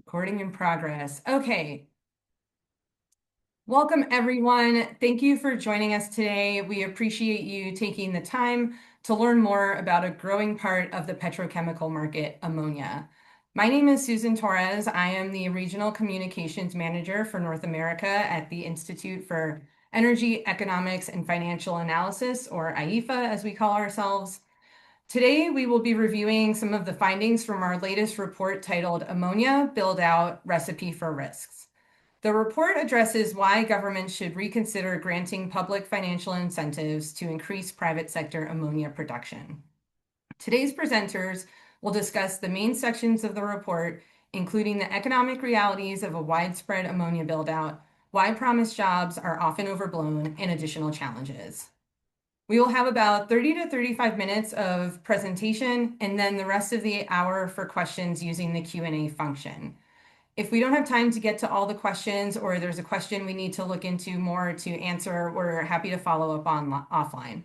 Recording in progress. Okay. Welcome, everyone. Thank you for joining us today. We appreciate you taking the time to learn more about a growing part of the petrochemical market, ammonia. My name is Susan Torres. I am the Regional Communications Manager for North America at the Institute for Energy, Economics, and Financial Analysis, or IEEFA, as we call ourselves. Today, we will be reviewing some of the findings from our latest report titled Ammonia Build-Out Recipe for Risks. The report addresses why governments should reconsider granting public financial incentives to increase private sector ammonia production. Today's presenters will discuss the main sections of the report, including the economic realities of a widespread ammonia build-out, why promised jobs are often overblown, and additional challenges. We will have about 30 to 35 minutes of presentation and then the rest of the hour for questions using the Q&A function. If we don't have time to get to all the questions or there's a question we need to look into more to answer, we're happy to follow up on offline.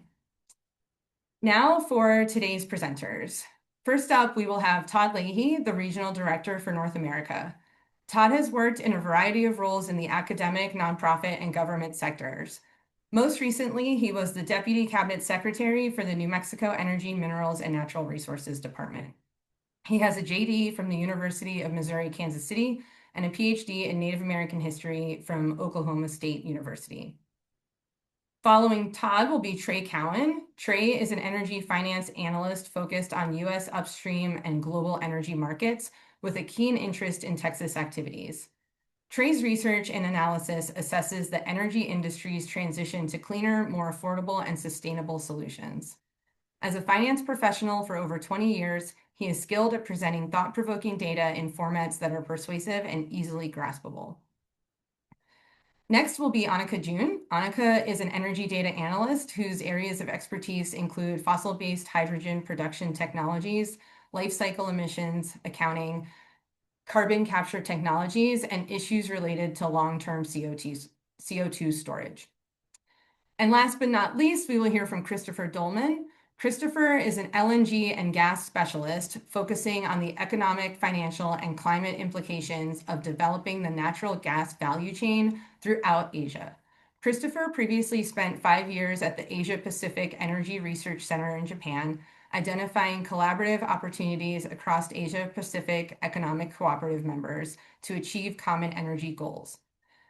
Now for today's presenters. First up, we will have Todd Leahy, the Regional Director for North America. Todd has worked in a variety of roles in the academic, nonprofit, and government sectors. Most recently, he was the Deputy Cabinet Secretary for the New Mexico Energy, Minerals, and Natural Resources Department. He has a JD from the University of Missouri, Kansas City, and a PhD in Native American history from Oklahoma State University. Following Todd will be Trey Cowan. Trey is an energy finance analyst focused on U.S. upstream and global energy markets with a keen interest in Texas activities. Trey's research and analysis assesses the energy industry's transition to cleaner, more affordable, and sustainable solutions. As a finance professional for over 20 years, he is skilled at presenting thought-provoking data in formats that are persuasive and easily graspable. Next will be Annika June. Annika is an energy data analyst whose areas of expertise include fossil-based hydrogen production technologies, life cycle emissions, accounting, carbon capture technologies, and issues related to long-term CO2 storage. And last but not least, we will hear from Christopher Dolman. Christopher is an LNG and gas specialist focusing on the economic, financial, and climate implications of developing the natural gas value chain throughout Asia. Christopher previously spent 5 years at the Asia Pacific Energy Research Center in Japan, identifying collaborative opportunities across Asia Pacific economic cooperative members to achieve common energy goals.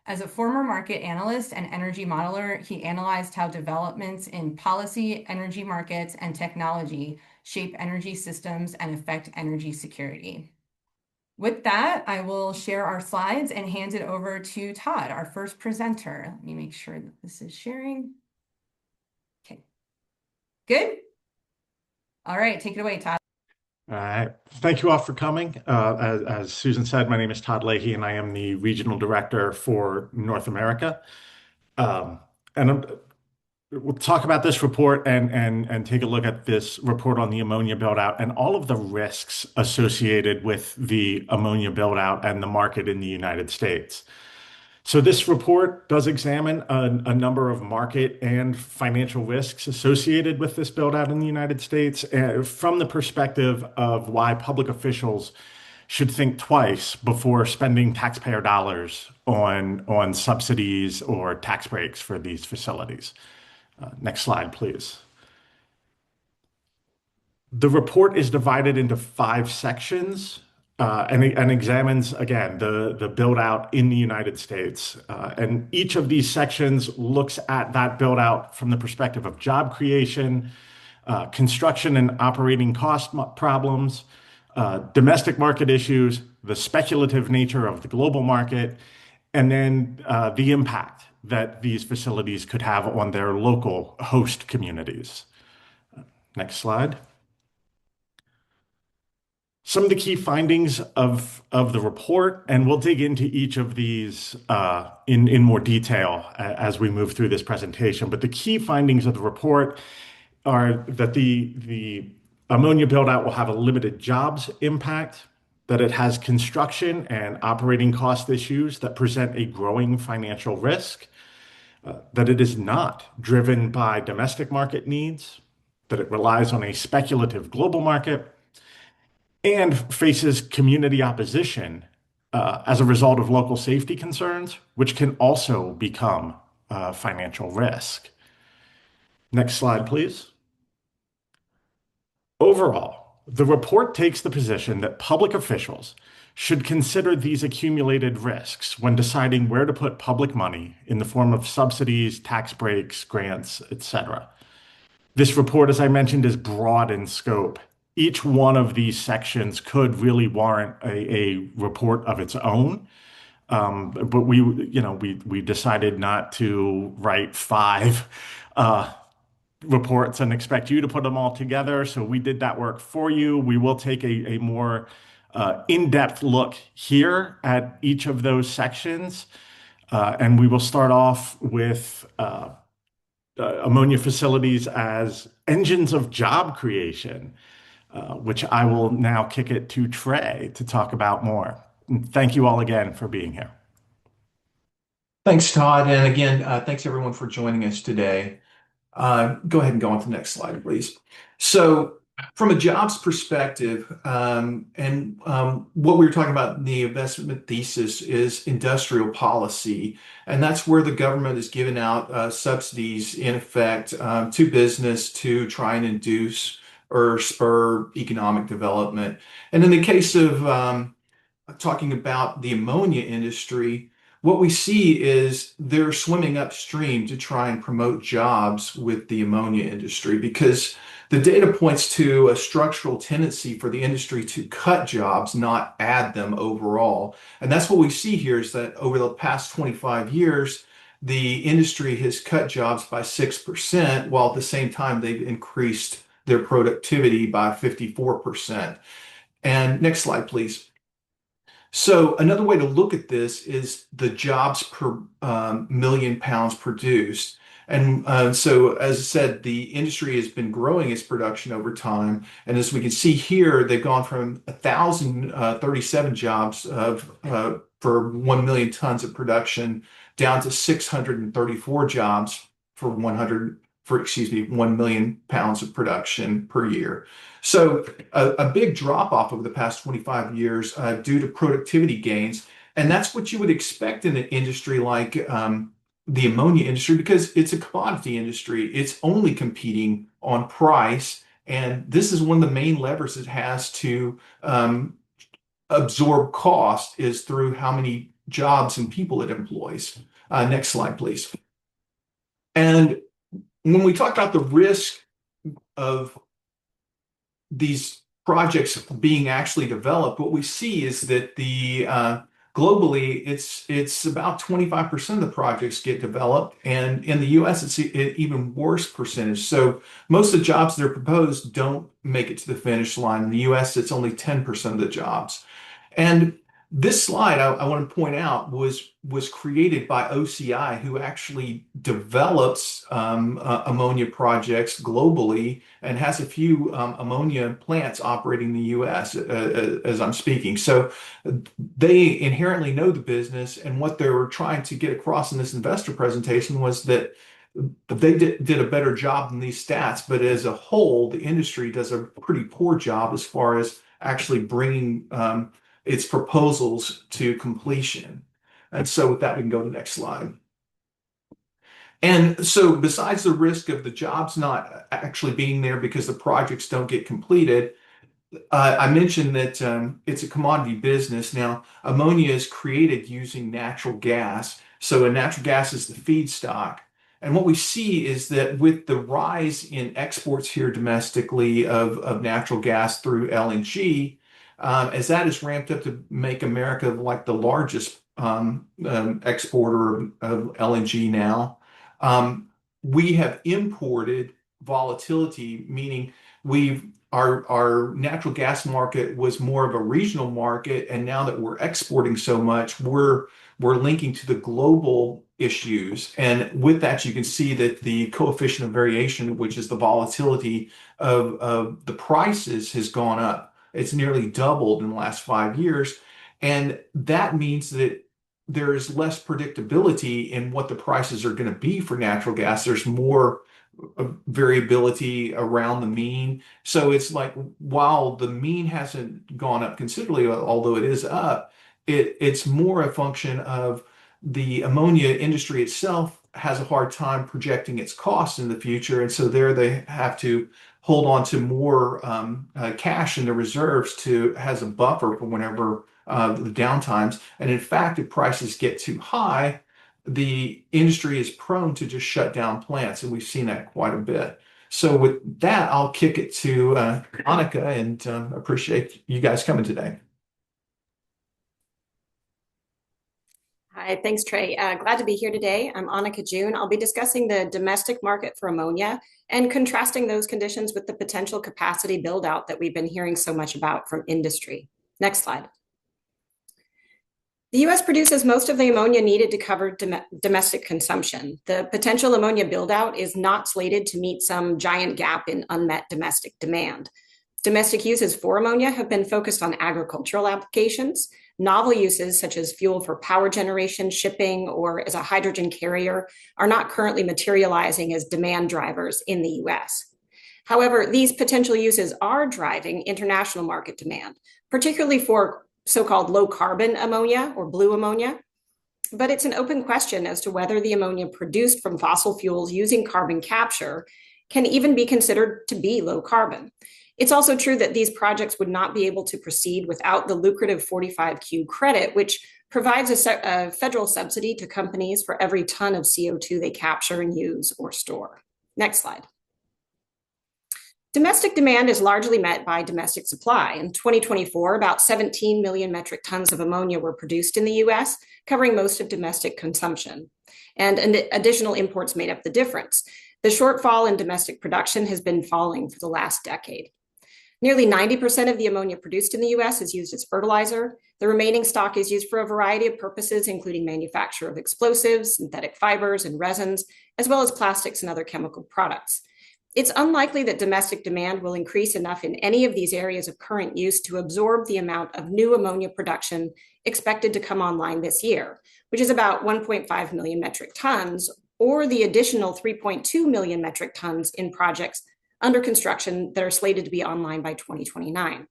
As a former market analyst and energy modeler, he analyzed how developments in policy, energy markets, and technology shape energy systems and affect energy security. With that, I will share our slides and hand it over to Todd, our first presenter. Let me make sure that this is sharing. Okay, good? All right, take it away, Todd. All right. Thank you all for coming. As Susan said, my name is Todd Leahy, and I am the Regional Director for North America. And we'll talk about this report and take a look at this report on the ammonia build-out and all of the risks associated with the ammonia build-out and the market in the United States. So this report does examine a number of market and financial risks associated with this build out in the United States from the perspective of why public officials should think twice before spending taxpayer dollars on subsidies or tax breaks for these facilities. Next slide, please. The report is divided into 5 sections. And examines, again, the build out in the United States. And each of these sections looks at that build out from the perspective of job creation, construction and operating cost problems, domestic market issues, the speculative nature of the global market, and then the impact that these facilities could have on their local host communities. Next slide. Some of the key findings of the report, and we'll dig into each of these in more detail as we move through this presentation. But the key findings of the report are that the ammonia build-out will have a limited jobs impact, that it has construction and operating cost issues that present a growing financial risk, that it is not driven by domestic market needs, that it relies on a speculative global market, and faces community opposition as a result of local safety concerns, which can also become financial risk. Next slide, please. Overall, the report takes the position that public officials should consider these accumulated risks when deciding where to put public money in the form of subsidies, tax breaks, grants, etc. This report, as I mentioned, is broad in scope. Each one of these sections could really warrant a report of its own. But we decided not to write five reports and expect you to put them all together. So we did that work for you. We will take a more in-depth look here at each of those sections. And we will start off with ammonia facilities as engines of job creation, which I will now kick it to Trey to talk about more. And thank you all again for being here. Thanks, Todd. And again, thanks everyone for joining us today. Go ahead and go on to the next slide, please. So, from a jobs perspective, what we were talking about in the investment thesis is industrial policy, and that's where the government is giving out subsidies in effect to business to try and induce or spur economic development. And in the case of talking about the ammonia industry, what we see is they're swimming upstream to try and promote jobs with the ammonia industry because the data points to a structural tendency for the industry to cut jobs, not add them overall. And that's what we see here is that over the past 25 years, the industry has cut jobs by 6%, while at the same time they've increased their productivity by 54%. And next slide, please. So another way to look at this is the jobs per million pounds produced. And so, as I said, the industry has been growing its production over time. And as we can see here, they've gone from 1,037 jobs for 1 million tons of production down to 634 jobs for 1 million pounds of production per year. So a big drop off over the past 25 years due to productivity gains. And that's what you would expect in an industry like the ammonia industry because it's a commodity industry. It's only competing on price. And this is one of the main levers it has to absorb cost is through how many jobs and people it employs. Next slide, please. And when we talk about the risk of these projects being actually developed, what we see is that globally it's about 25% of the projects get developed, and in the U.S. it's an even worse percentage. So most of the jobs that are proposed don't make it to the finish line. In the U.S. it's only 10% of the jobs. And this slide I want to point out was created by OCI, who actually develops ammonia projects globally and has a few ammonia plants operating in the U.S. As I'm speaking. So they inherently know the business, and what they were trying to get across in this investor presentation was that they did a better job than these stats, but as a whole, the industry does a pretty poor job as far as actually bringing its proposals to completion. And so with that, we can go to the next slide. And so besides the risk of the jobs not actually being there because the projects don't get completed, I mentioned that it's a commodity business. Now, ammonia is created using natural gas. So natural gas is the feedstock. And what we see is that with the rise in exports here domestically of natural gas through LNG, as that is ramped up to make America like the largest exporter of LNG now, we have imported volatility, meaning our natural gas market was more of a regional market, and now that we're exporting so much, we're linking to the global issues. And with that, you can see that the coefficient of variation, which is the volatility of the prices, has gone up. It's nearly doubled in the last 5 years. And that means that there is less predictability in what the prices are going to be for natural gas. There's more variability around the mean. So it's like while the mean hasn't gone up considerably, although it is up, It's more a function of the ammonia industry itself has a hard time projecting its costs in the future, and so there they have to hold on to more cash in the reserves to as a buffer for whenever the downtimes. And in fact, if prices get too high, the industry is prone to just shut down plants, and we've seen that quite a bit. So with that, I'll kick it to Annika, and appreciate you guys coming today. Hi, thanks, Trey. Glad to be here today. I'm Annika June. I'll be discussing the domestic market for ammonia and contrasting those conditions with the potential capacity build out that we've been hearing so much about from industry. Next slide. The US produces most of the ammonia needed to cover domestic consumption. The potential ammonia build out is not slated to meet some giant gap in unmet domestic demand. Domestic uses for ammonia have been focused on agricultural applications. Novel uses, such as fuel for power generation, shipping, or as a hydrogen carrier, are not currently materializing as demand drivers in the US. However, these potential uses are driving international market demand, particularly for so-called low-carbon ammonia or blue ammonia. But it's an open question as to whether the ammonia produced from fossil fuels using carbon capture can even be considered to be low carbon. It's also true that these projects would not be able to proceed without the lucrative 45Q credit, which provides a federal subsidy to companies for every ton of CO2 they capture and use or store. Next slide. Domestic demand is largely met by domestic supply. In 2024, about 17 million metric tons of ammonia were produced in the US, covering most of domestic consumption. And additional imports made up the difference. The shortfall in domestic production has been falling for the last decade. Nearly 90% of the ammonia produced in the US is used as fertilizer. The remaining stock is used for a variety of purposes, including manufacture of explosives, synthetic fibers, and resins, as well as plastics and other chemical products. It's unlikely that domestic demand will increase enough in any of these areas of current use to absorb the amount of new ammonia production expected to come online this year, which is about 1.5 million metric tons, or the additional 3.2 million metric tons in projects under construction that are slated to be online by 2029.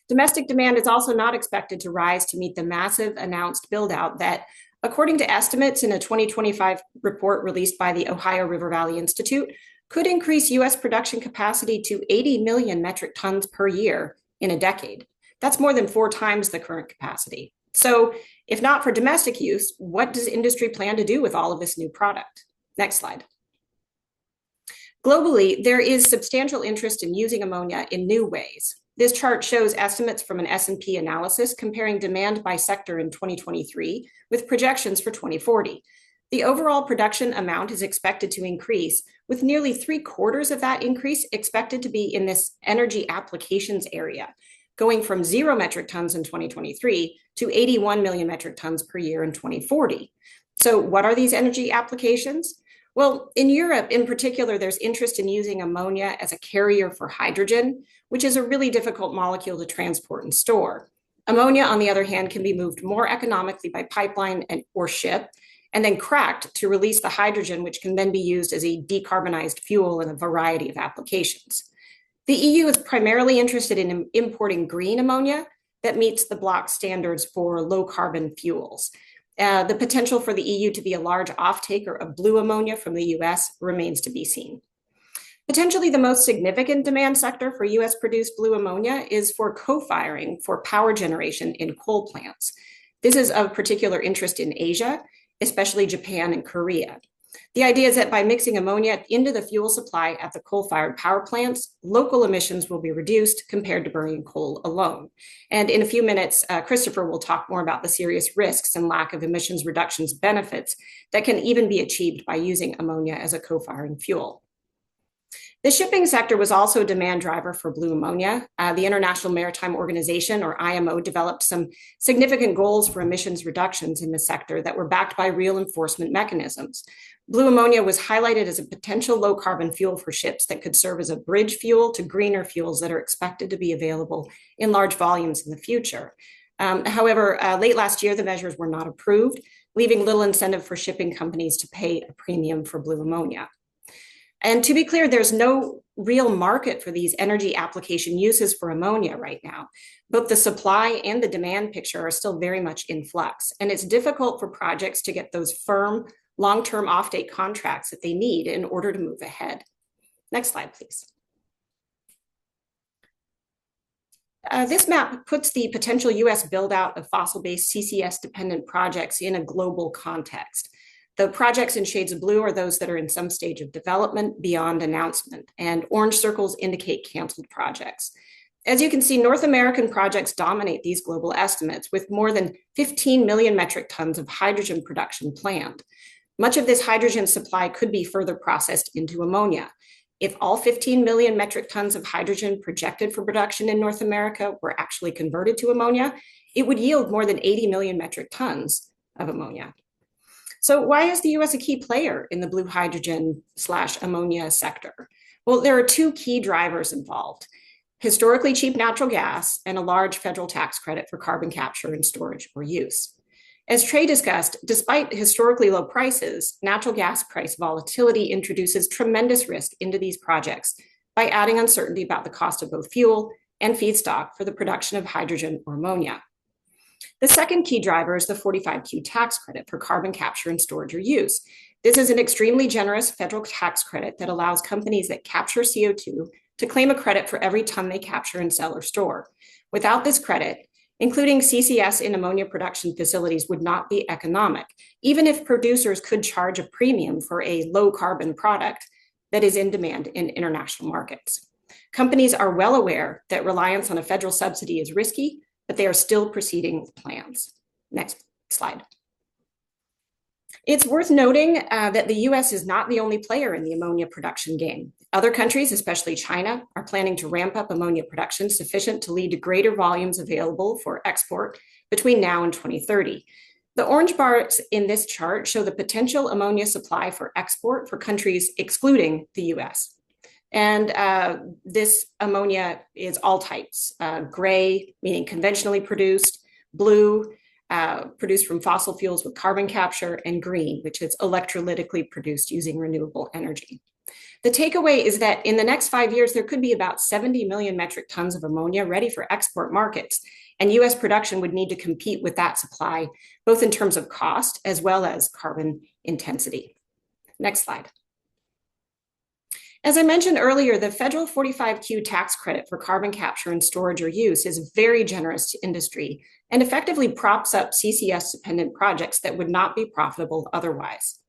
Domestic demand is also not expected to rise to meet the massive announced build-out that, according to estimates in a 2025 report released by the Ohio River Valley Institute, could increase US production capacity to 80 million metric tons per year in a decade. That's more than 4 times the current capacity. So if not for domestic use, what does industry plan to do with all of this new product? Next slide. Globally, there is substantial interest in using ammonia in new ways. This chart shows estimates from an S&P analysis comparing demand by sector in 2023 with projections for 2040. The overall production amount is expected to increase, with nearly 3/4 of that increase expected to be in this energy applications area, going from 0 metric tons in 2023 to 81 million metric tons per year in 2040. So what are these energy applications? Well, in Europe in particular, there's interest in using ammonia as a carrier for hydrogen, which is a really difficult molecule to transport and store. Ammonia, on the other hand, can be moved more economically by pipeline or ship, and then cracked to release the hydrogen, which can then be used as a decarbonized fuel in a variety of applications. The EU is primarily interested in importing green ammonia that meets the bloc standards for low carbon fuels. The potential for the EU to be a large off-taker of blue ammonia from the US remains to be seen. Potentially the most significant demand sector for US produced blue ammonia is for co-firing for power generation in coal plants. This is of particular interest in Asia, especially Japan and Korea. The idea is that by mixing ammonia into the fuel supply at the coal-fired power plants, local emissions will be reduced compared to burning coal alone. And in a few minutes, Christopher will talk more about the serious risks and lack of emissions reductions benefits that can even be achieved by using ammonia as a co-firing fuel. The shipping sector was also a demand driver for blue ammonia. The International Maritime Organization, or IMO, developed some significant goals for emissions reductions in the sector that were backed by real enforcement mechanisms. Blue ammonia was highlighted as a potential low-carbon fuel for ships that could serve as a bridge fuel to greener fuels that are expected to be available in large volumes in the future. However, late last year, the measures were not approved, leaving little incentive for shipping companies to pay a premium for blue ammonia. And to be clear, there's no real market for these energy application uses for ammonia right now. Both the supply and the demand picture are still very much in flux, and it's difficult for projects to get those firm, long-term offtake contracts that they need in order to move ahead. Next slide, please. This map puts the potential US build-out of fossil-based CCS-dependent projects in a global context. The projects in shades of blue are those that are in some stage of development beyond announcement, and orange circles indicate canceled projects. As you can see, North American projects dominate these global estimates, with more than 15 million metric tons of hydrogen production planned. Much of this hydrogen supply could be further processed into ammonia. If all 15 million metric tons of hydrogen projected for production in North America were actually converted to ammonia, it would yield more than 80 million metric tons of ammonia. So why is the US a key player in the blue hydrogen / ammonia sector? Well, there are two key drivers involved: historically cheap natural gas and a large federal tax credit for carbon capture and storage or use. As Trey discussed, despite historically low prices, natural gas price volatility introduces tremendous risk into these projects by adding uncertainty about the cost of both fuel and feedstock for the production of hydrogen or ammonia. The second key driver is the 45Q tax credit for carbon capture and storage or use. This is an extremely generous federal tax credit that allows companies that capture CO2 to claim a credit for every ton they capture and sell or store. Without this credit, including CCS in ammonia production facilities would not be economic, even if producers could charge a premium for a low carbon product that is in demand in international markets. Companies are well aware that reliance on a federal subsidy is risky, but they are still proceeding with plans. Next slide. It's worth noting that the US is not the only player in the ammonia production game. Other countries, especially China, are planning to ramp up ammonia production sufficient to lead to greater volumes available for export between now and 2030. The orange bars in this chart show the potential ammonia supply for export for countries excluding the US. And this ammonia is all types: gray, meaning conventionally produced; blue, produced from fossil fuels with carbon capture; and green, which is electrolytically produced using renewable energy. The takeaway is that in the next 5 years, there could be about 70 million metric tons of ammonia ready for export markets, and US production would need to compete with that supply, both in terms of cost as well as carbon intensity. Next slide. As I mentioned earlier, the federal 45Q tax credit for carbon capture and storage or use is very generous to industry and effectively props up CCS-dependent projects that would not be profitable otherwise.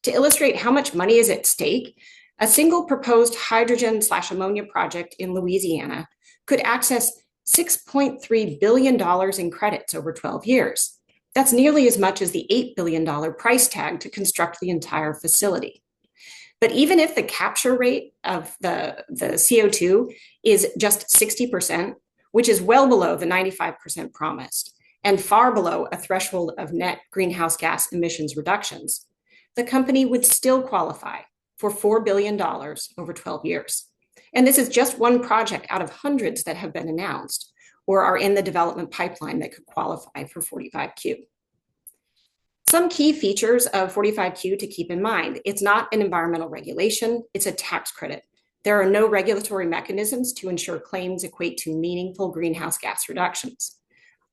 To illustrate how much money is at stake, a single proposed hydrogen / ammonia project in Louisiana could access $6.3 billion in credits over 12 years. That's nearly as much as the $8 billion price tag to construct the entire facility. But even if the capture rate of the CO2 is just 60%, which is well below the 95% promised, and far below a threshold of net greenhouse gas emissions reductions, the company would still qualify for $4 billion over 12 years. And this is just one project out of hundreds that have been announced or are in the development pipeline that could qualify for 45Q. Some key features of 45Q to keep in mind: it's not an environmental regulation, it's a tax credit. There are no regulatory mechanisms to ensure claims equate to meaningful greenhouse gas reductions.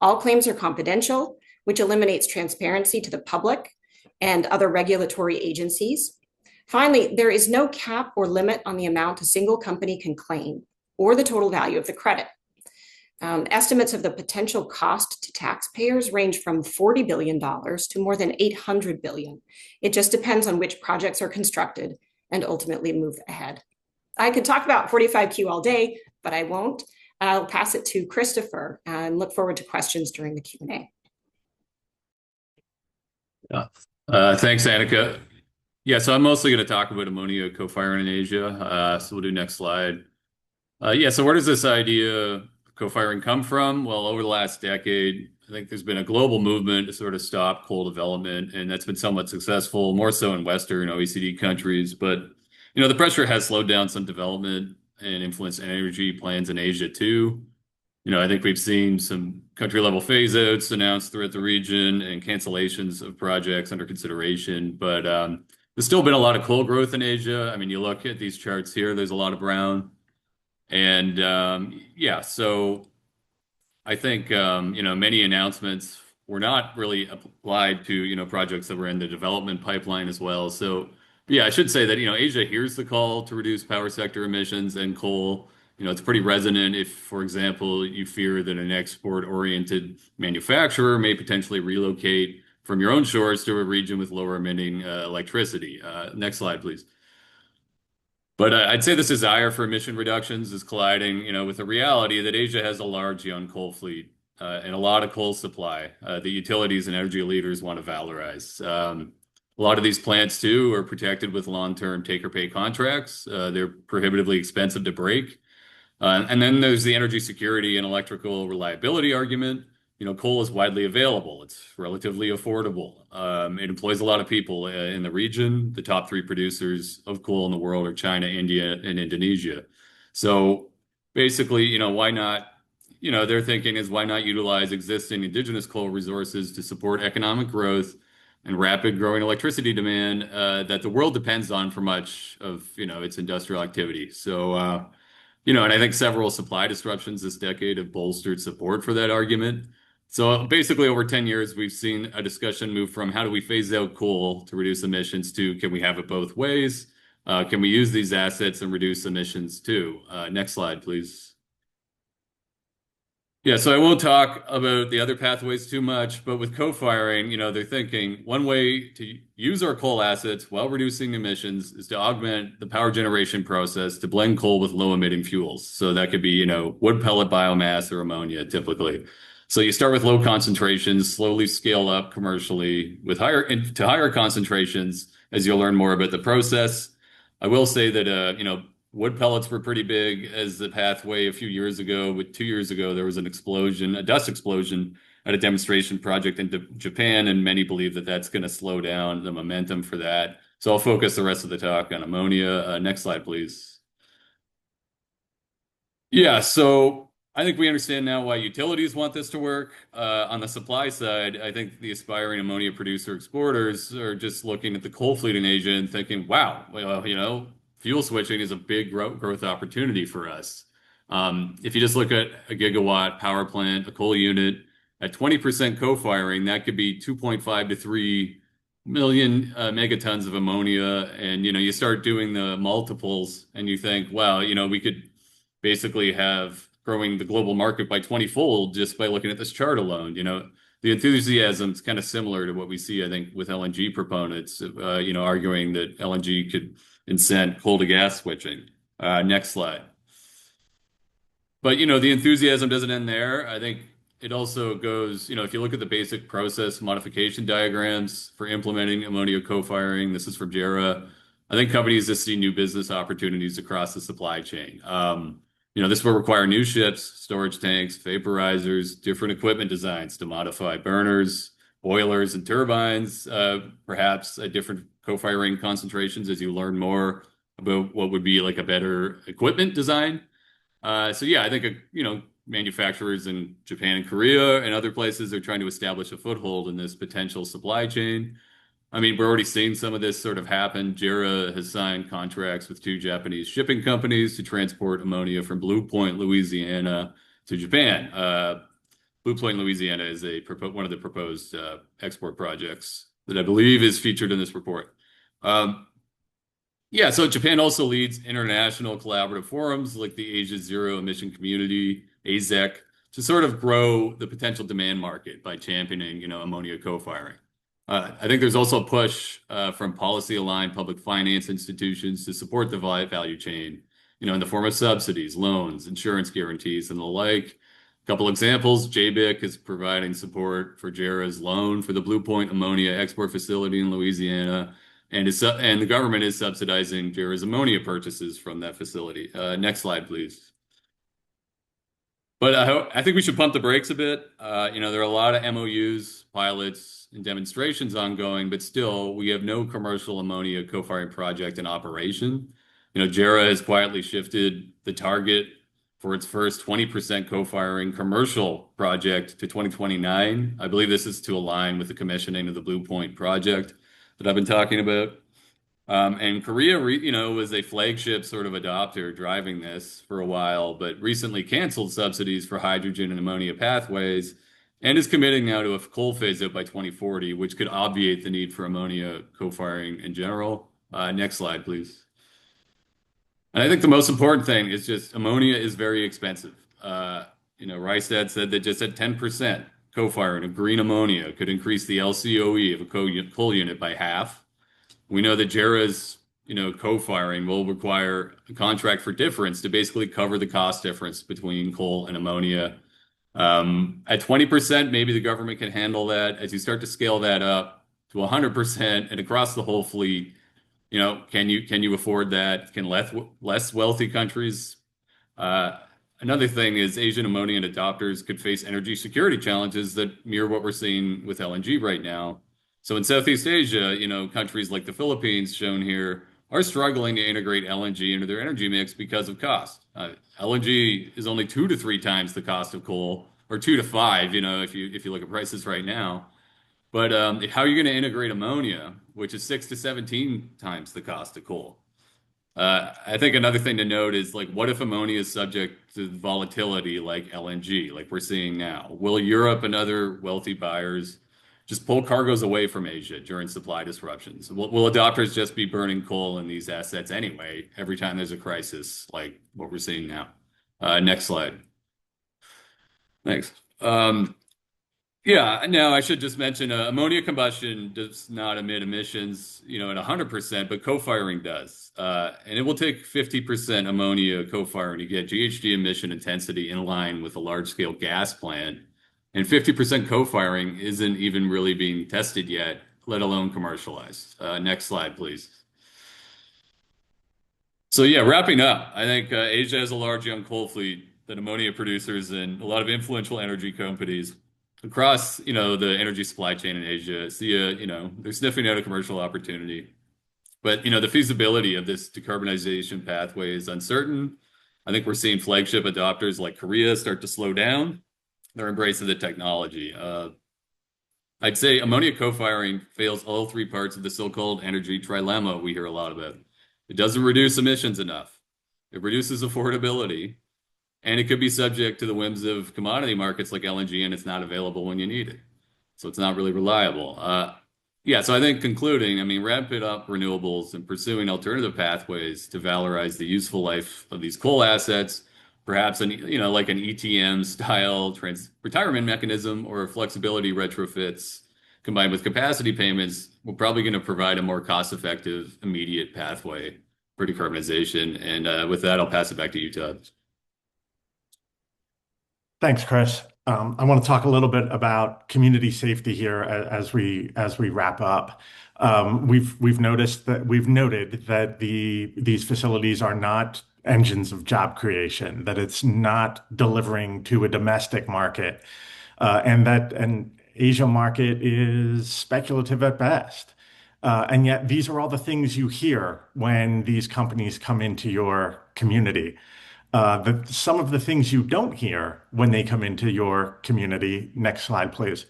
All claims are confidential, which eliminates transparency to the public and other regulatory agencies. Finally, there is no cap or limit on the amount a single company can claim or the total value of the credit. Estimates of the potential cost to taxpayers range from $40 billion to more than $800 billion. It just depends on which projects are constructed and ultimately move ahead. I could talk about 45Q all day, but I won't. I'll pass it to Christopher and look forward to questions during the Q&A. Thanks, Annika. Yeah, so I'm mostly going to talk about ammonia co-firing in Asia. So we'll do next slide. So where does this idea of co-firing come from? Well, over the last decade, I think there's been a global movement to sort of stop coal development, and that's been somewhat successful, more so in Western OECD countries. But, the pressure has slowed down some development and influenced energy plans in Asia too. I think we've seen some country-level phase-outs announced throughout the region and cancellations of projects under consideration. But There's still been a lot of coal growth in Asia. I mean, you look at these charts here, there's a lot of brown. And yeah, so I think many announcements were not really applied to projects that were in the development pipeline as well. So yeah, I should say that Asia hears the call to reduce power sector emissions and coal. It's pretty resonant if, for example, you fear that an export-oriented manufacturer may potentially relocate from your own shores to a region with lower emitting electricity. Next slide, please. But I'd say this desire for emission reductions is colliding, with the reality that Asia has a large young coal fleet and a lot of coal supply that utilities and energy leaders want to valorize. A lot of these plants, too, are protected with long-term take-or-pay contracts. They're prohibitively expensive to break. And then there's the energy security and electrical reliability argument. Coal is widely available. It's relatively affordable. It employs a lot of people in the region. The top three producers of coal in the world are China, India, and Indonesia. So basically, why not? Their thinking is why not utilize existing indigenous coal resources to support economic growth and rapid growing electricity demand that the world depends on for much of, its industrial activity. So, and I think several supply disruptions this decade have bolstered support for that argument. So basically, over 10 years, we've seen a discussion move from how do we phase out coal to reduce emissions to can we have it both ways? Can we use these assets and reduce emissions too? Next slide, please. Yeah, so I won't talk about the other pathways too much, but with co-firing, they're thinking one way to use our coal assets while reducing emissions is to augment the power generation process to blend coal with low-emitting fuels. So that could be, wood pellet biomass or ammonia typically. So you start with low concentrations, slowly scale up commercially with higher concentrations as you'll learn more about the process. I will say that, wood pellets were pretty big as the pathway a few years ago. But 2 years ago, there was an explosion, a dust explosion at a demonstration project in Japan, and many believe that that's going to slow down the momentum for that. So I'll focus the rest of the talk on ammonia. Next slide, please. Yeah, so I think we understand now why utilities want this to work. On the supply side, I think the aspiring ammonia producer exporters are just looking at the coal fleet in Asia and thinking, wow, well, fuel switching is a big growth opportunity for us. If you just look at a gigawatt power plant, a coal unit at 20% co-firing, that could be 2.5 to 3 million megatons of ammonia. And, you start doing the multiples and you think, wow, we could basically have growing the global market by 20-fold just by looking at this chart alone. The enthusiasm is kind of similar to what we see, I think, with LNG proponents, arguing that LNG could incent coal to gas switching. Next slide. But, the enthusiasm doesn't end there. I think it also goes, if you look at the basic process modification diagrams for implementing ammonia co-firing, this is from JERA. I think companies just see new business opportunities across the supply chain. This will require new ships, storage tanks, vaporizers, different equipment designs to modify burners, boilers, and turbines, perhaps at different co-firing concentrations as you learn more about what would be like a better equipment design. So yeah, I think, manufacturers in Japan and Korea and other places are trying to establish a foothold in this potential supply chain. I mean, we're already seeing some of this sort of happen. JERA has signed contracts with 2 Japanese shipping companies to transport ammonia from Blue Point, Louisiana to Japan. Blue Point, Louisiana is one of the proposed export projects that I believe is featured in this report. Yeah, so Japan also leads international collaborative forums like the Asia Zero Emission Community, AZEC, to sort of grow the potential demand market by championing, ammonia co-firing. I think there's also a push from policy-aligned public finance institutions to support the value chain, in the form of subsidies, loans, insurance guarantees, and the like. A couple examples, JBIC is providing support for JERA's loan for the Blue Point ammonia export facility in Louisiana, and the government is subsidizing JERA's ammonia purchases from that facility. Next slide, please. But I think we should pump the brakes a bit. There are a lot of MOUs, pilots, and demonstrations ongoing, but still, we have no commercial ammonia co-firing project in operation. JERA has quietly shifted the target for its first 20% co-firing commercial project to 2029. I believe this is to align with the commissioning of the Blue Point project that I've been talking about. And Korea, was a flagship sort of adopter driving this for a while, but recently canceled subsidies for hydrogen and ammonia pathways and is committing now to a coal phase out by 2040, which could obviate the need for ammonia co-firing in general. Next slide, please. And I think the most important thing is just ammonia is very expensive. Rystad said that just at 10% co-firing of green ammonia could increase the LCOE of a coal unit by half. We know that JERA's, co-firing will require a contract for difference to basically cover the cost difference between coal and ammonia. At 20%, maybe the government can handle that. As you start to scale that up to 100% and across the whole fleet, can you afford that? Can less wealthy countries? Uh, Another thing is Asian ammonia adopters could face energy security challenges that mirror what we're seeing with LNG right now. So in Southeast Asia, countries like the Philippines, shown here, are struggling to integrate LNG into their energy mix because of cost. LNG is only 2 to 3 times the cost of coal, or 2 to 5, if you look at prices right now. But how are you going to integrate ammonia, which is 6 to 17 times the cost of coal? I think another thing to note is like, what if ammonia is subject to volatility like LNG, like we're seeing now? Will Europe and other wealthy buyers just pull cargoes away from Asia during supply disruptions? Will adopters just be burning coal in these assets anyway, every time there's a crisis like what we're seeing now? Next slide. Thanks. Yeah, no, I should just mention ammonia combustion does not emit emissions, at 100%, but co-firing does. And it will take 50% ammonia co-firing to get GHG emission intensity in line with a large-scale gas plant. And 50% co-firing isn't even really being tested yet, let alone commercialized. Next slide, please. So yeah, wrapping up, I think Asia has a large young coal fleet that ammonia producers and a lot of influential energy companies across, the energy supply chain in Asia see they're sniffing out a commercial opportunity. But, the feasibility of this decarbonization pathway is uncertain. I think we're seeing flagship adopters like Korea start to slow down their embrace of the technology. I'd say ammonia co-firing fails all three parts of the so-called energy trilemma we hear a lot about. It doesn't reduce emissions enough. It reduces affordability, and it could be subject to the whims of commodity markets like LNG, and it's not available when you need it. So it's not really reliable. Yeah, so I think concluding, I mean, ramping up renewables and pursuing alternative pathways to valorize the useful life of these coal assets, perhaps like an ETM style retirement mechanism or flexibility retrofits combined with capacity payments, we're probably going to provide a more cost-effective, immediate pathway for decarbonization. And with that, I'll pass it back to you, Todd. Thanks, Chris. I want to talk a little bit about community safety here as we wrap up. We've noted that these facilities are not engines of job creation, that it's not delivering to a domestic market, and that an Asia market is speculative at best. And yet, these are all the things you hear when these companies come into your community. Some of the things you don't hear when they come into your community, next slide, please,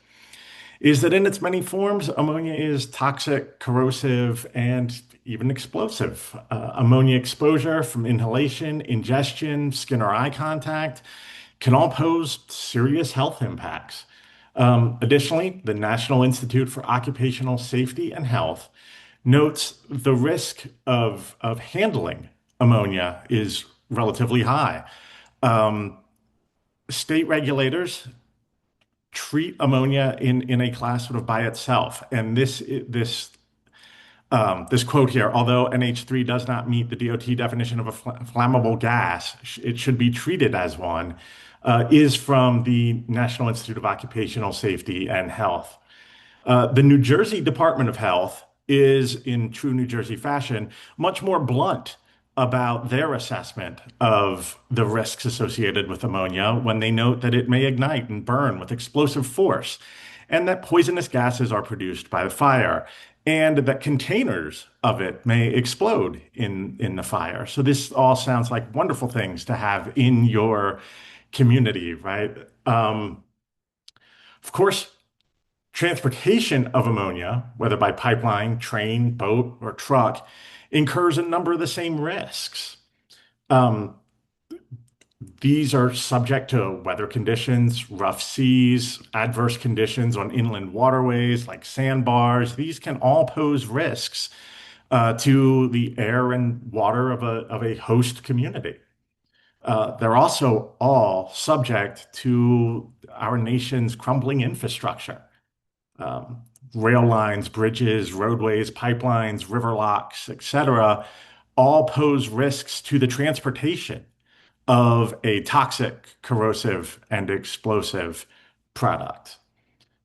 is that in its many forms, ammonia is toxic, corrosive, and even explosive. Ammonia exposure from inhalation, ingestion, skin or eye contact can all pose serious health impacts. Additionally, the National Institute for Occupational Safety and Health notes the risk of handling ammonia is relatively high. State regulators treat ammonia in a class sort of by itself. And this quote here, although NH3 does not meet the DOT definition of a flammable gas, it should be treated as one, is from the National Institute of Occupational Safety and Health. The New Jersey Department of Health is, in true New Jersey fashion, much more blunt about their assessment of the risks associated with ammonia when they note that it may ignite and burn with explosive force, and that poisonous gases are produced by the fire, and that containers of it may explode in the fire. So this all sounds like wonderful things to have in your community, right? Of course, Transportation of ammonia, whether by pipeline, train, boat, or truck, incurs a number of the same risks. Um, these are subject to weather conditions, rough seas, adverse conditions on inland waterways like sandbars. These can all pose risks to the air and water of a host community. They're also all subject to our nation's crumbling infrastructure. Um, Rail lines, bridges, roadways, pipelines, river locks, etc., all pose risks to the transportation of a toxic, corrosive, and explosive product.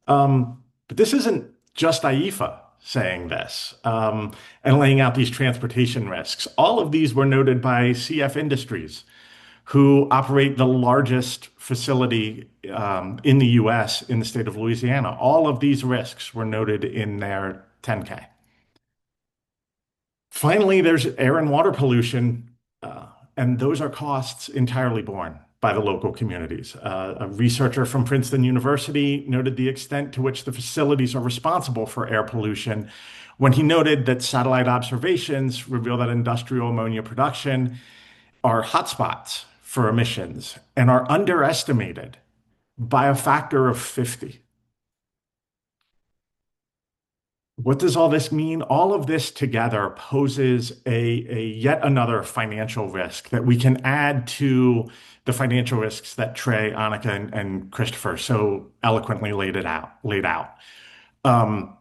But this isn't just IEEFA saying this and laying out these transportation risks. All of these were noted by CF Industries, who operate the largest facility in the US in the state of Louisiana. All of these risks were noted in their 10K. Finally, there's air and water pollution, and those are costs entirely borne by the local communities. A researcher from Princeton University noted the extent to which the facilities are responsible for air pollution when he noted that satellite observations reveal that industrial ammonia production are hotspots for emissions and are underestimated by a factor of 50. What does all this mean? All of this together poses a yet another financial risk that we can add to the financial risks that Trey, Annika, and Christopher so eloquently laid out. Um,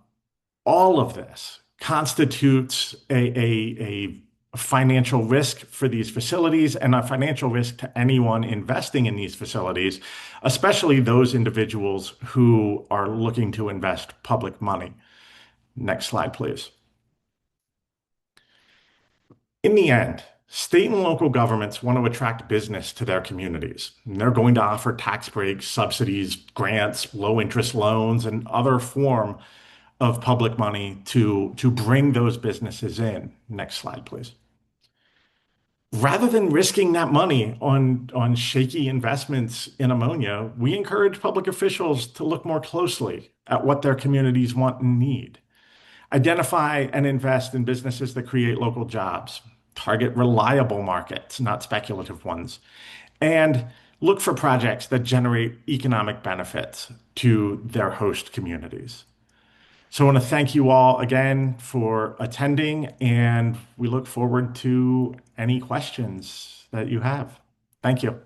all of this constitutes a financial risk for these facilities and a financial risk to anyone investing in these facilities, especially those individuals who are looking to invest public money. Next slide, please. In the end, state and local governments want to attract business to their communities. And they're going to offer tax breaks, subsidies, grants, low interest loans, and other form of public money to bring those businesses in. Next slide, please. Rather than risking that money on shaky investments in ammonia, we encourage public officials to look more closely at what their communities want and need. Identify and invest in businesses that create local jobs. Target reliable markets, not speculative ones. And look for projects that generate economic benefits to their host communities. So I want to thank you all again for attending, and we look forward to any questions that you have. Thank you.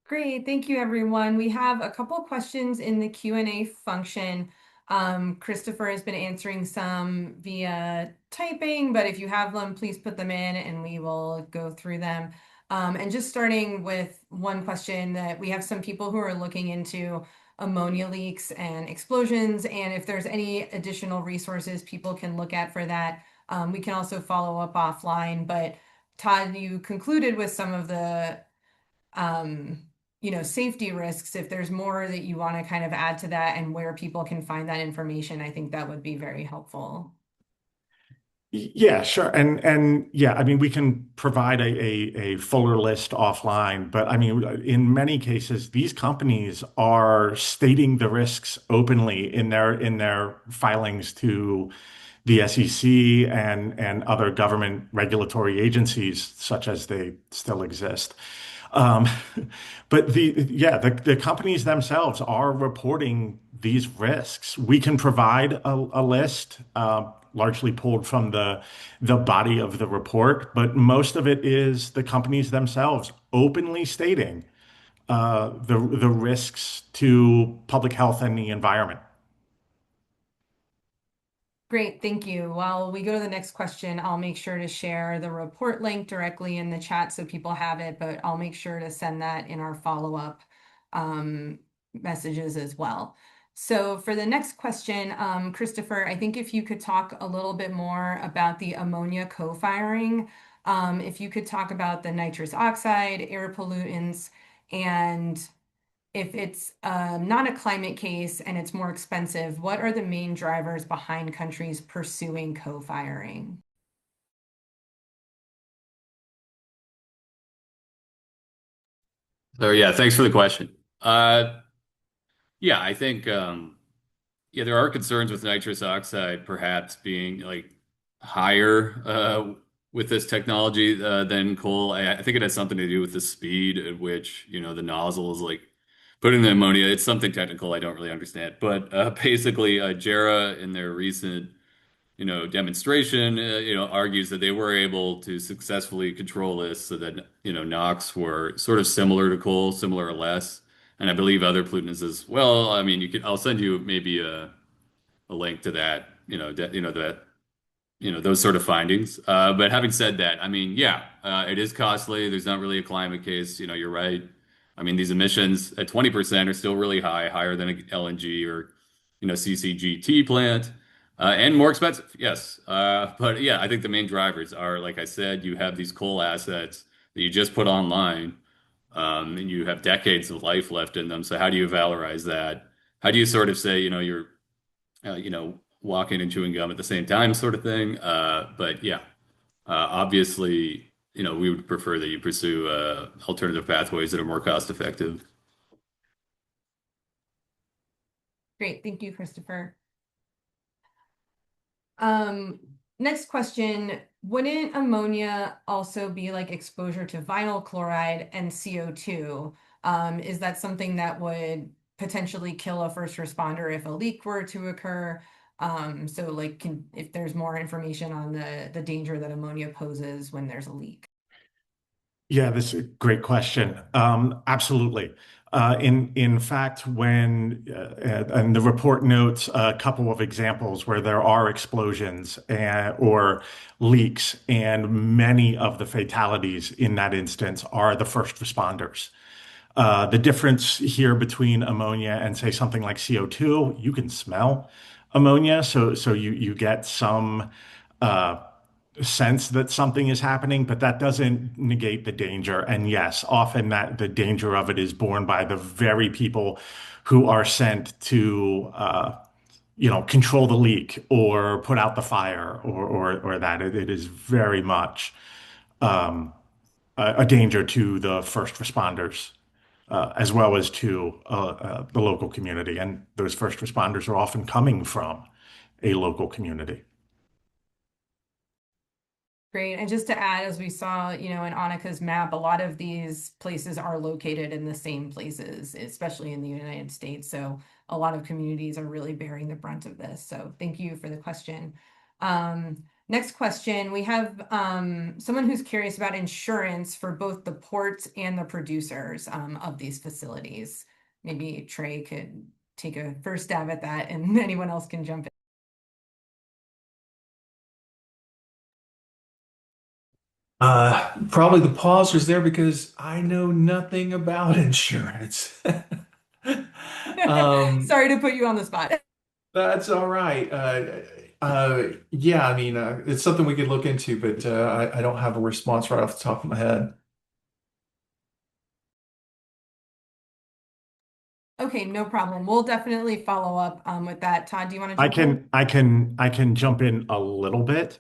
Great, thank you, everyone. We have a couple of questions in the Q&A function. Christopher has been answering some via typing, but if you have them, please put them in and we will go through them. And just starting with one question, that we have some people who are looking into ammonia leaks and explosions, and if there's any additional resources people can look at for that. We can also follow up offline, but Todd, you concluded with some of the safety risks. If there's more that you want to kind of add to that and where people can find that information, I think that would be very helpful. Yeah, sure. And yeah, I mean, we can provide a fuller list offline, but I mean, in many cases, these companies are stating the risks openly in their filings to the SEC and other government regulatory agencies, such as they still exist. Um, but the companies themselves are reporting these risks. We can provide a list, largely pulled from the body of the report, but most of it is the companies themselves openly stating the risks to public health and the environment. Great, thank you. While we go to the next question, I'll make sure to share the report link directly in the chat so people have it, but I'll make sure to send that in our follow-up messages as well. So for the next question, Christopher, I think if you could talk a little bit more about the ammonia co-firing, if you could talk about the nitrous oxide, air pollutants, and if it's not a climate case and it's more expensive, what are the main drivers behind countries pursuing co-firing? So yeah, thanks for the question. Yeah, I think yeah, there are concerns with nitrous oxide perhaps being like higher with this technology than coal. I think it has something to do with the speed at which, the nozzle is like putting the ammonia. It's something technical I don't really understand. But basically, JERA in their recent, demonstration, argues that they were able to successfully control this so that, NOx were sort of similar to coal, similar or less. And I believe other pollutants as well. I mean, I'll send you maybe a link to that, those sort of findings. But having said that, I mean, yeah, it is costly. There's not really a climate case. You're right. I mean, these emissions at 20% are still really high, higher than an LNG or, CCGT plant, and more expensive. Yes. But yeah, I think the main drivers are, like I said, you have these coal assets that you just put online, and you have decades of life left in them. So how do you valorize that? How do you sort of say, you're walking and chewing gum at the same time, sort of thing. But yeah, obviously, we would prefer that you pursue alternative pathways that are more cost effective. Great. Thank you, Christopher. Next question, wouldn't ammonia also be like exposure to vinyl chloride and CO2? Is that something that would potentially kill a first responder if a leak were to occur? So like if there's more information on the danger that ammonia poses when there's a leak. Yeah, this is a great question. Absolutely. In fact, and the report notes a couple of examples where there are explosions or leaks, and many of the fatalities in that instance are the first responders. The difference here between ammonia and say something like CO2, you can smell ammonia, so you get some sense that something is happening, but that doesn't negate the danger. And yes, often that the danger of it is borne by the very people who are sent to control the leak or put out the fire or that it is very much a danger to the first responders. As well as to the local community. And those first responders are often coming from a local community. Great. And just to add, as we saw, in Annika's map, a lot of these places are located in the same places, especially in the United States. So a lot of communities are really bearing the brunt of this. So thank you for the question. Next question, we have someone who's curious about insurance for both the ports and the producers of these facilities. Maybe Trey could take a first stab at that and anyone else can jump in. Probably the pause was there because I know nothing about insurance. Sorry to put you on the spot. That's all right. Yeah, I mean, it's something we could look into, but I don't have a response right off the top of my head. Okay, no problem. We'll definitely follow up with that. Todd, do you want to I jump in? can jump in a little bit.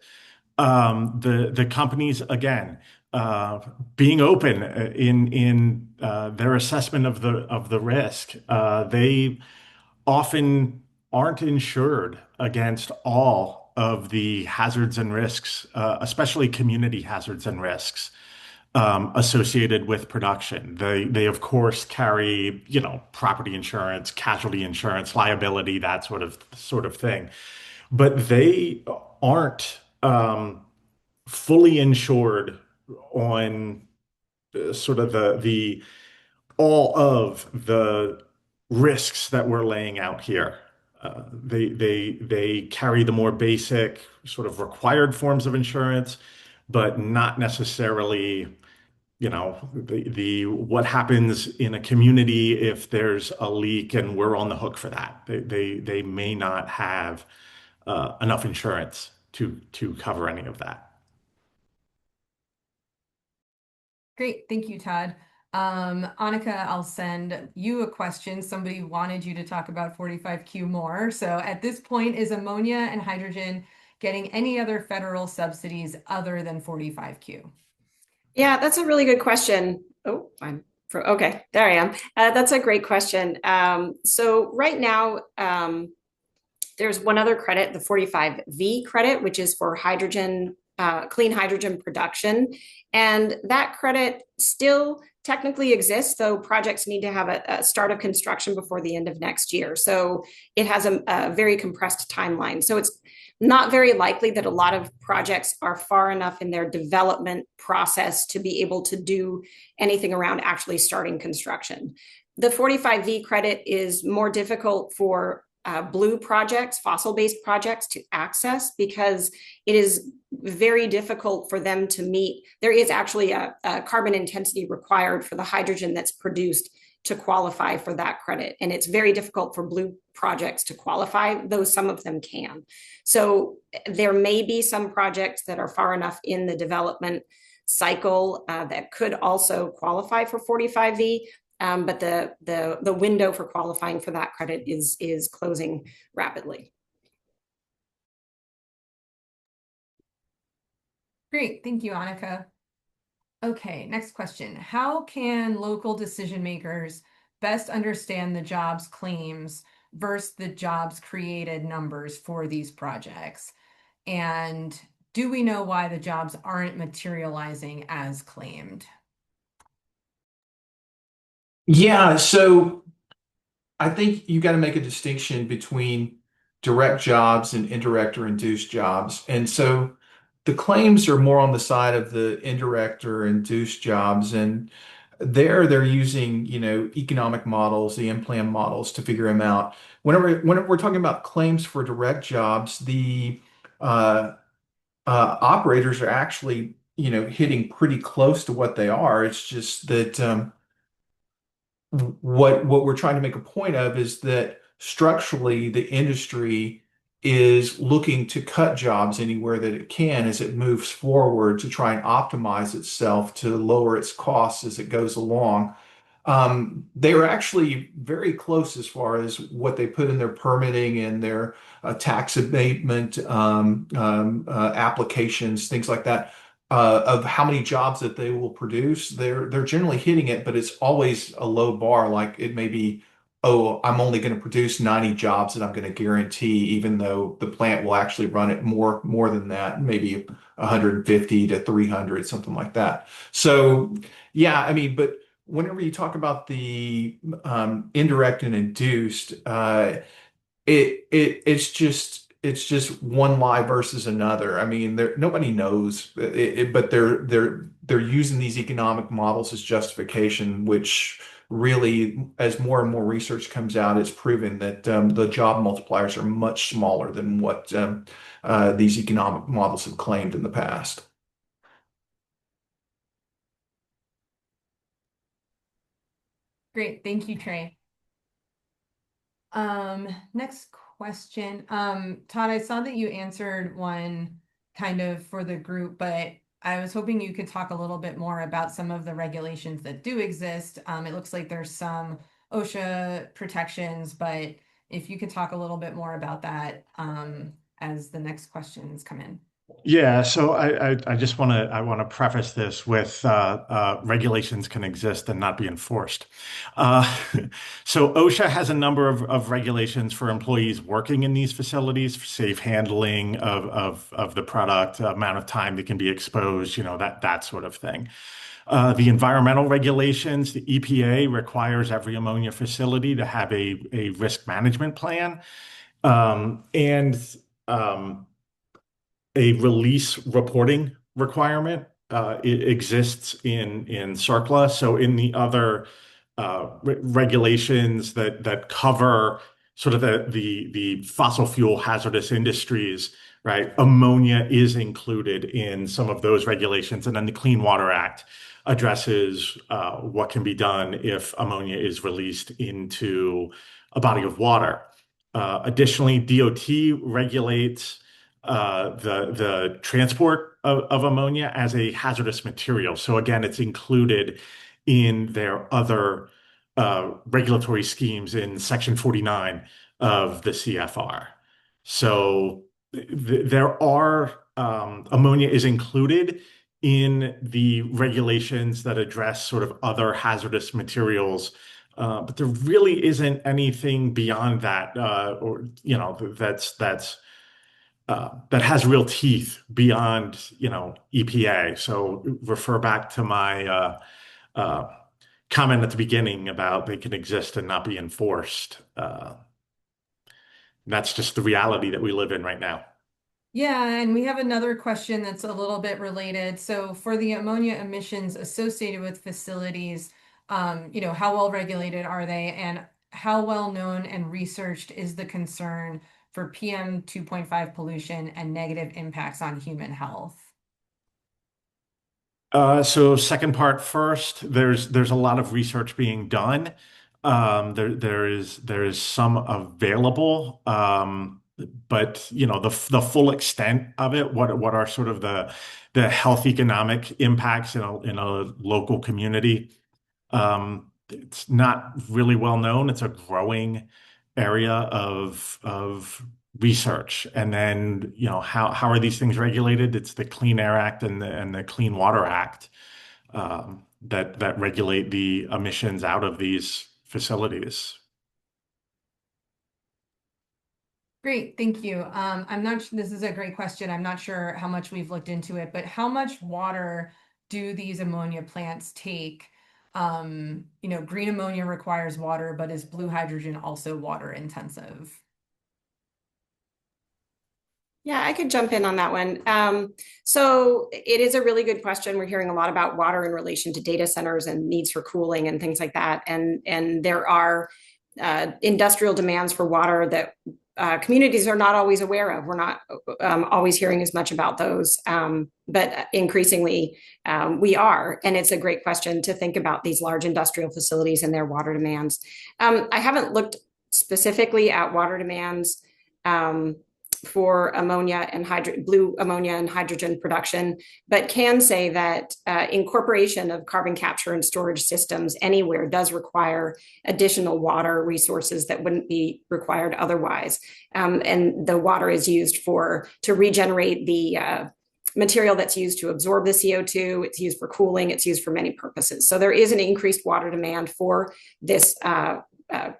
The companies again being open in their assessment of the risk. They often aren't insured against all of the hazards and risks, especially community hazards and risks associated with production. They of course carry, property insurance, casualty insurance, liability, that sort of thing. But they aren't fully insured on sort of the all of the risks that we're laying out here. They carry the more basic sort of required forms of insurance, but not necessarily, the what happens in a community if there's a leak and we're on the hook for that. They may not have enough insurance to cover any of that. Great. Thank you, Todd. Annika, I'll send you a question. Somebody wanted you to talk about 45Q more. So at this point, is ammonia and hydrogen getting any other federal subsidies other than 45Q? Yeah, that's a really good question. Oh, I'm Okay, there I am. That's a great question. So right now, there's one other credit, the 45V credit, which is for hydrogen, clean hydrogen production. And that credit still technically exists, though projects need to have a start of construction before the end of next year. So it has a very compressed timeline. So it's not very likely that a lot of projects are far enough in their development process to be able to do anything around actually starting construction. The 45V credit is more difficult for blue projects, fossil-based projects to access because it is very difficult for them to meet. There is actually a carbon intensity required for the hydrogen that's produced to qualify for that credit. And it's very difficult for blue projects to qualify, though some of them can. So there may be some projects that are far enough in the development cycle that could also qualify for 45V, but the window for qualifying for that credit is closing rapidly. Great, thank you, Annika. Okay, next question. How can local decision makers best understand the jobs claims versus the jobs created numbers for these projects? And do we know why the jobs aren't materializing as claimed? Yeah, so I think you got to make a distinction between direct jobs and indirect or induced jobs. And so the claims are more on the side of the indirect or induced jobs. And there they're using, economic models, the M-plan models to figure them out. Whenever we're talking about claims for direct jobs, the uh, operators are actually, hitting pretty close to what they are. It's just that what we're trying to make a point of is that structurally the industry is looking to cut jobs anywhere that it can as it moves forward to try and optimize itself to lower its costs as it goes along. They were actually very close as far as what they put in their permitting and their tax abatement applications, things like that, of how many jobs that they will produce. They're generally hitting it, but it's always a low bar. Like it may be, oh, I'm only going to produce 90 jobs that I'm going to guarantee, even though the plant will actually run it more than that, maybe 150 to 300, something like that. So yeah, I mean, but whenever you talk about the indirect and induced, it's just one lie versus another. I mean, nobody knows, but they're using these economic models as justification, which really, as more and more research comes out, it's proven that the job multipliers are much smaller than what these economic models have claimed in the past. Great, thank you, Trey. Next question. Todd, I saw that you answered one kind of for the group, but I was hoping you could talk a little bit more about some of the regulations that do exist. It looks like there's some OSHA protections, but if you could talk a little bit more about that as the next questions come in. Yeah, so I just want to preface this with regulations can exist and not be enforced. Uh, so OSHA has a number of regulations for employees working in these facilities, for safe handling of the product, amount of time that can be exposed, that sort of thing. The environmental regulations, the EPA requires every ammonia facility to have a risk management plan. And a release reporting requirement. It exists in CERCLA. So in the other regulations that cover sort of the fossil fuel hazardous industries, right? Ammonia is included in some of those regulations, and then the Clean Water Act addresses what can be done if ammonia is released into a body of water. Additionally, DOT regulates the transport of ammonia as a hazardous material. So again, it's included in their other regulatory schemes in Section 49 of the CFR. So there are ammonia is included in the regulations that address sort of other hazardous materials. But there really isn't anything beyond that, or that has real teeth beyond EPA. So refer back to my uh, comment at the beginning about they can exist and not be enforced. That's just the reality that we live in right now. Yeah, and we have another question that's a little bit related. So for the ammonia emissions associated with facilities, how well regulated are they, and how well known and researched is the concern for PM 2.5 pollution and negative impacts on human health? So second part first, there's a lot of research being done. There is some available, but the full extent of it, what are sort of the health economic impacts in a local community? It's not really well known. It's a growing area of research. And then, how are these things regulated? It's the Clean Air Act and the Clean Water Act that regulate the emissions out of these facilities. Great, thank you. I'm not, this is a great question. I'm not sure how much we've looked into it, but how much water do these ammonia plants take? Green ammonia requires water, but is blue hydrogen also water intensive? Yeah, I could jump in on that one. So it is a really good question. We're hearing a lot about water in relation to data centers and needs for cooling and things like that. And there are industrial demands for water that communities are not always aware of. We're not always hearing as much about those, but increasingly we are. And it's a great question to think about these large industrial facilities and their water demands. I haven't looked specifically at water demands for ammonia and blue ammonia and hydrogen production, but can say that incorporation of carbon capture and storage systems anywhere does require additional water resources that wouldn't be required otherwise. And the water is used to regenerate the material that's used to absorb the CO2. It's used for cooling. It's used for many purposes. So there is an increased water demand for this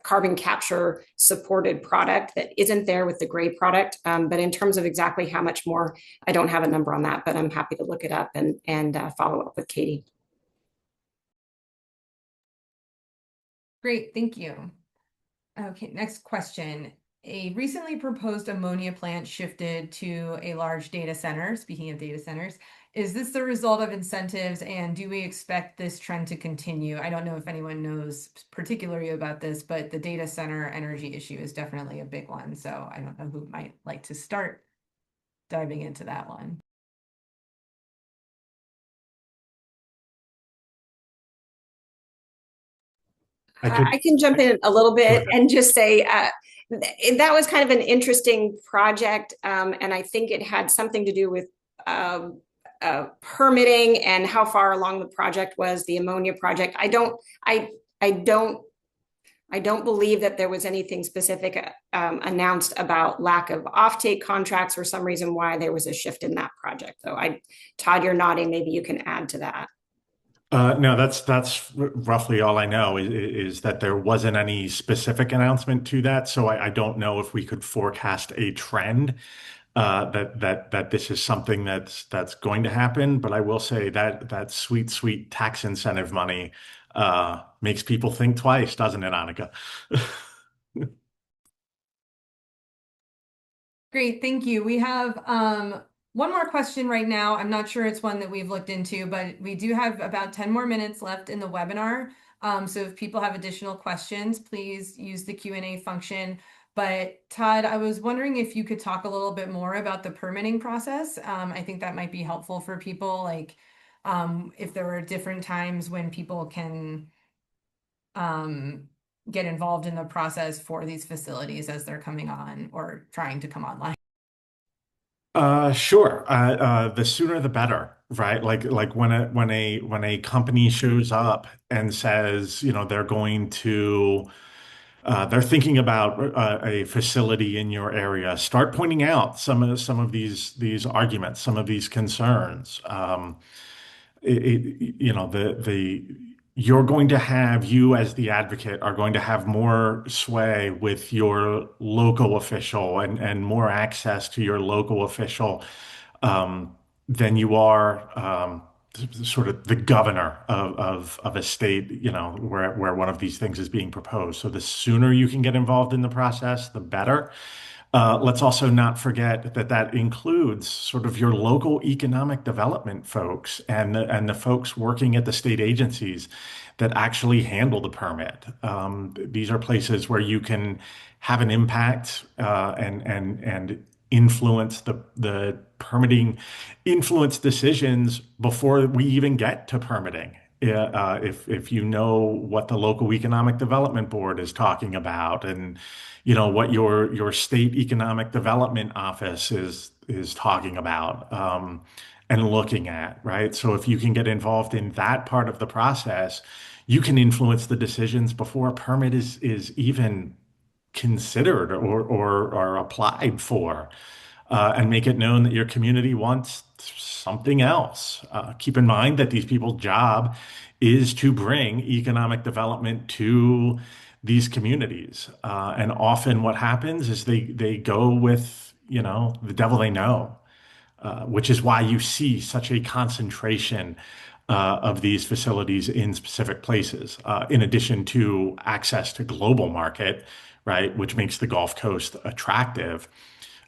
carbon capture supported product that isn't there with the gray product. But in terms of exactly how much more, I don't have a number on that, but I'm happy to look it up and follow up with Katie. Great, thank you. Okay, next question. A recently proposed ammonia plant shifted to a large data center. Speaking of data centers, is this the result of incentives, and do we expect this trend to continue? I don't know if anyone knows particularly about this, but the data center energy issue is definitely a big one. So I don't know who might like to start diving into that one. I can jump in a little bit and just say that was kind of an interesting project. And I think it had something to do with permitting and how far along the project was, the ammonia project. I don't believe that there was anything specific announced about lack of offtake contracts or some reason why there was a shift in that project. Though, Todd, you're nodding. Maybe you can add to that. No, that's roughly all I know is that there wasn't any specific announcement to that. So I don't know if we could forecast a trend that this is something that's going to happen. But I will say that sweet tax incentive money makes people think twice, doesn't it, Annika? Great, thank you. We have one more question right now. I'm not sure it's one that we've looked into, but we do have about 10 more minutes left in the webinar. So if people have additional questions, please use the Q&A function. But Todd, I was wondering if you could talk a little bit more about the permitting process. I think that might be helpful for people, like if there are different times when people can get involved in the process for these facilities as they're coming on or trying to come online. Sure. The sooner the better, right? Like when a company shows up and says, they're thinking about a facility in your area, start pointing out some of these arguments, some of these concerns. you know, you're going to have, you as the advocate are going to have more sway with your local official and more access to your local official um, than you are sort of the governor of a state, you know, where one of these things is being proposed. So the sooner you can get involved in the process, the better. Let's also not forget that that includes sort of your local economic development folks and the folks working at the state agencies that actually handle the permit. These are places where you can have an impact and influence the permitting, influence decisions before we even get to permitting. If you know what the local economic development board is talking about and you know what your state economic development office is talking about and looking at, right? So if you can get involved in that part of the process, you can influence the decisions before a permit is even considered or applied for, and make it known that your community wants something else. Keep in mind that these people's job is to bring economic development to these communities. And often what happens is they go with, you know, the devil they know, which is why you see such a concentration of these facilities in specific places, in addition to access to global market, right, which makes the Gulf Coast attractive.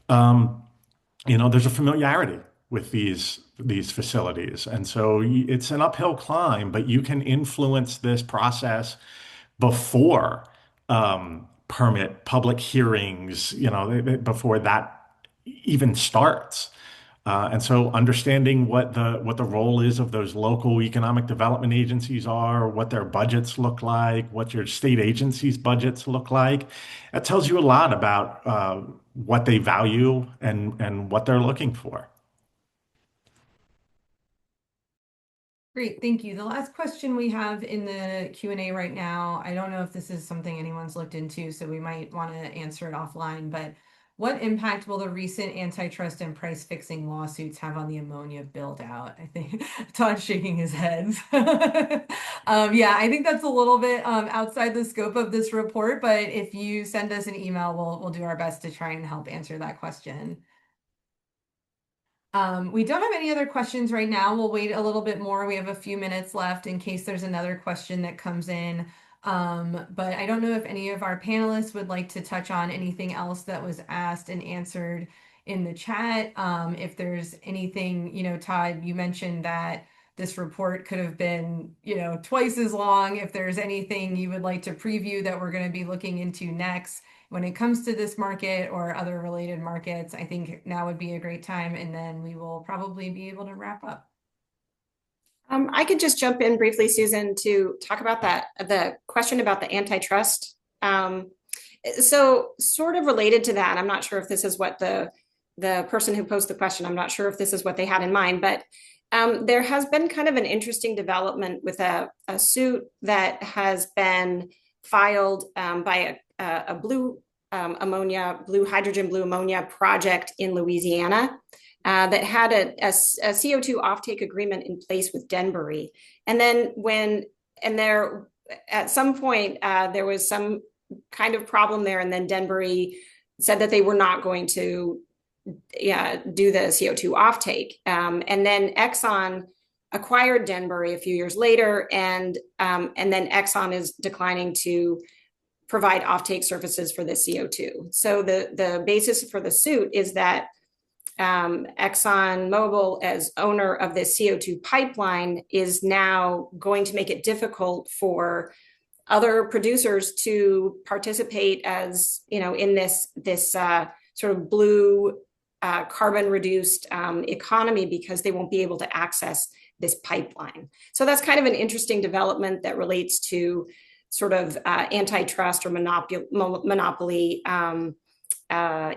You know, there's a familiarity with these facilities, and so it's an uphill climb, but you can influence this process before permit public hearings, you know, before that even starts. And so understanding what the role is of those local economic development agencies are, what their budgets look like, what your state agencies' budgets look like, that tells you a lot about what they value and what they're looking for. Great, thank you. The last question we have in the Q&A right now, I don't know if this is something anyone's looked into, so we might want to answer it offline, but what impact will the recent antitrust and price fixing lawsuits have on the ammonia build-out? I think Todd's shaking his head. Yeah, I think that's a little bit outside the scope of this report, but if you send us an email, we'll do our best to try and help answer that question. We don't have any other questions right now. We'll wait a little bit more. We have a few minutes left in case there's another question that comes in. But I don't know if any of our panelists would like to touch on anything else that was asked and answered in the chat. If there's anything, you know, Todd, you mentioned that this report could have been, you know, twice as long. If there's anything you would like to preview that we're going to be looking into next, when it comes to this market or other related markets, I think now would be a great time, and then we will probably be able to wrap up. I could just jump in briefly, Susan, to talk about the question about the antitrust. So sort of related to that, I'm not sure if this is what the person who posed the question, I'm not sure if this is what they had in mind, but there has been kind of an interesting development with a suit that has been filed by a blue hydrogen, blue ammonia project in Louisiana that had a CO2 offtake agreement in place with Denbury. And then at some point, there was some kind of problem there. And then Denbury said that they were not going to do the CO2 offtake. And then Exxon acquired Denbury a few years later, and then Exxon is declining to provide offtake services for the CO2. So the basis for the suit is that ExxonMobil, as owner of this CO2 pipeline, is now going to make it difficult for other producers to participate, as you know, in this sort of blue carbon reduced economy, because they won't be able to access this pipeline. So that's kind of an interesting development that relates to sort of antitrust or monopoly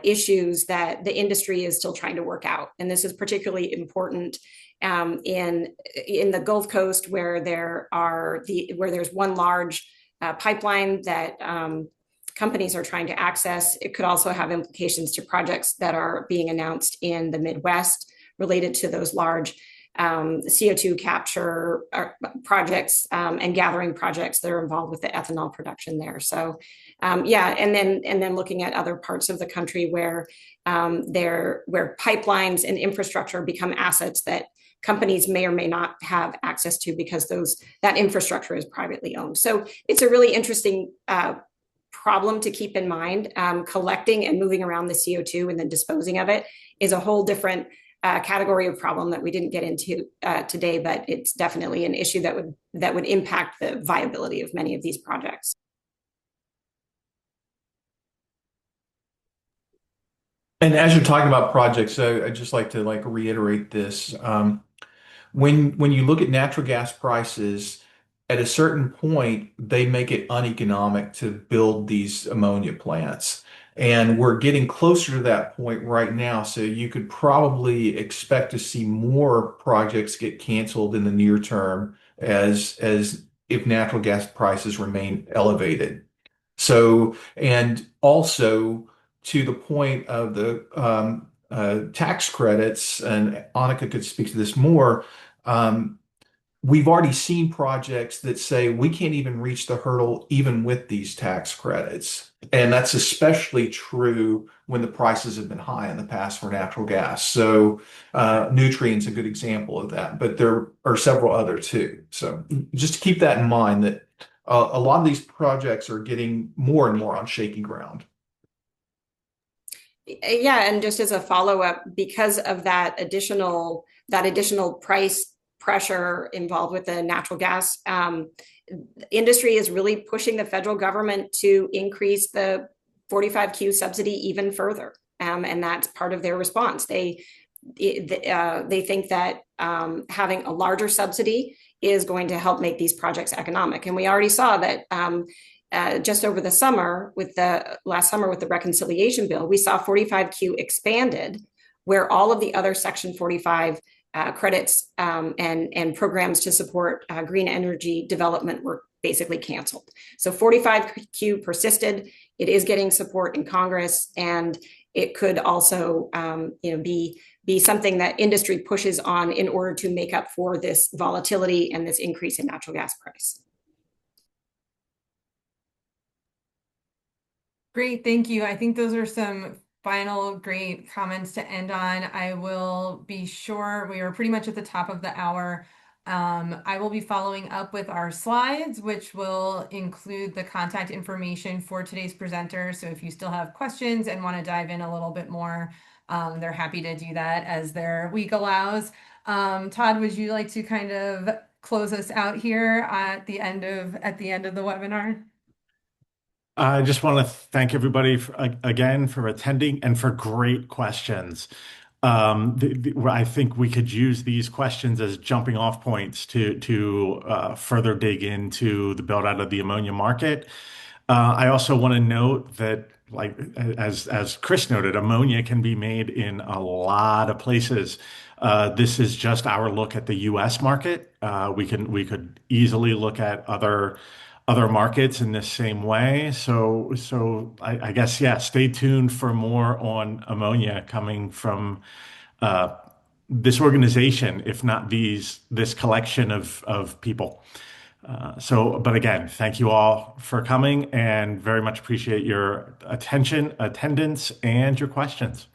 issues that the industry is still trying to work out. And this is particularly important in the Gulf Coast, where there's one large pipeline that companies are trying to access. It could also have implications to projects that are being announced in the Midwest related to those large CO2 capture projects and gathering projects that are involved with the ethanol production there. So yeah, and then looking at other parts of the country where where pipelines and infrastructure become assets that companies may or may not have access to because that infrastructure is privately owned. So it's a really interesting problem to keep in mind. Collecting and moving around the CO2 and then disposing of it is a whole different category of problem that we didn't get into today, but it's definitely an issue that would impact the viability of many of these projects. And as you're talking about projects, I'd just like to reiterate this. When you look at natural gas prices, at a certain point, they make it uneconomic to build these ammonia plants. And we're getting closer to that point right now. So you could probably expect to see more projects get canceled in the near term as if natural gas prices remain elevated. So, and also to the point of the tax credits, and Annika could speak to this more. Um, we've already seen projects that say we can't even reach the hurdle even with these tax credits. And that's especially true when the prices have been high in the past for natural gas. So Nutrien's a good example of that, but there are several other too. So just to keep that in mind that a lot of these projects are getting more and more on shaky ground. Yeah, and just as a follow-up, because of that additional price pressure involved with the natural gas, industry is really pushing the federal government to increase the 45Q subsidy even further, and that's part of their response. They think that having a larger subsidy is going to help make these projects economic, and we already saw that. Just over the summer, last summer with the reconciliation bill, we saw 45Q expanded, where all of the other Section 45 credits and programs to support green energy development were basically canceled. So 45Q persisted. It is getting support in Congress, and it could also be something that industry pushes on in order to make up for this volatility and this increase in natural gas price. Great, thank you. I think those are some final great comments to end on. I will be sure we are pretty much at the top of the hour. I will be following up with our slides, which will include the contact information for today's presenter. So if you still have questions and want to dive in a little bit more, they're happy to do that as their week allows. Todd, would you like to kind of close us out here at the end of the webinar? I just want to thank everybody again for attending and for great questions. I think we could use these questions as jumping off points to further dig into the build out of the ammonia market. I also want to note that, like as Chris noted, ammonia can be made in a lot of places. This is just our look at the U.S. market. We could easily look at other markets in this same way. So I guess, yeah, stay tuned for more on ammonia coming from this organization, if not this collection of people. But again, thank you all for coming and very much appreciate your attendance, and your questions.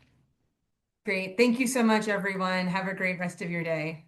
Great. Thank you so much, everyone. Have a great rest of your day.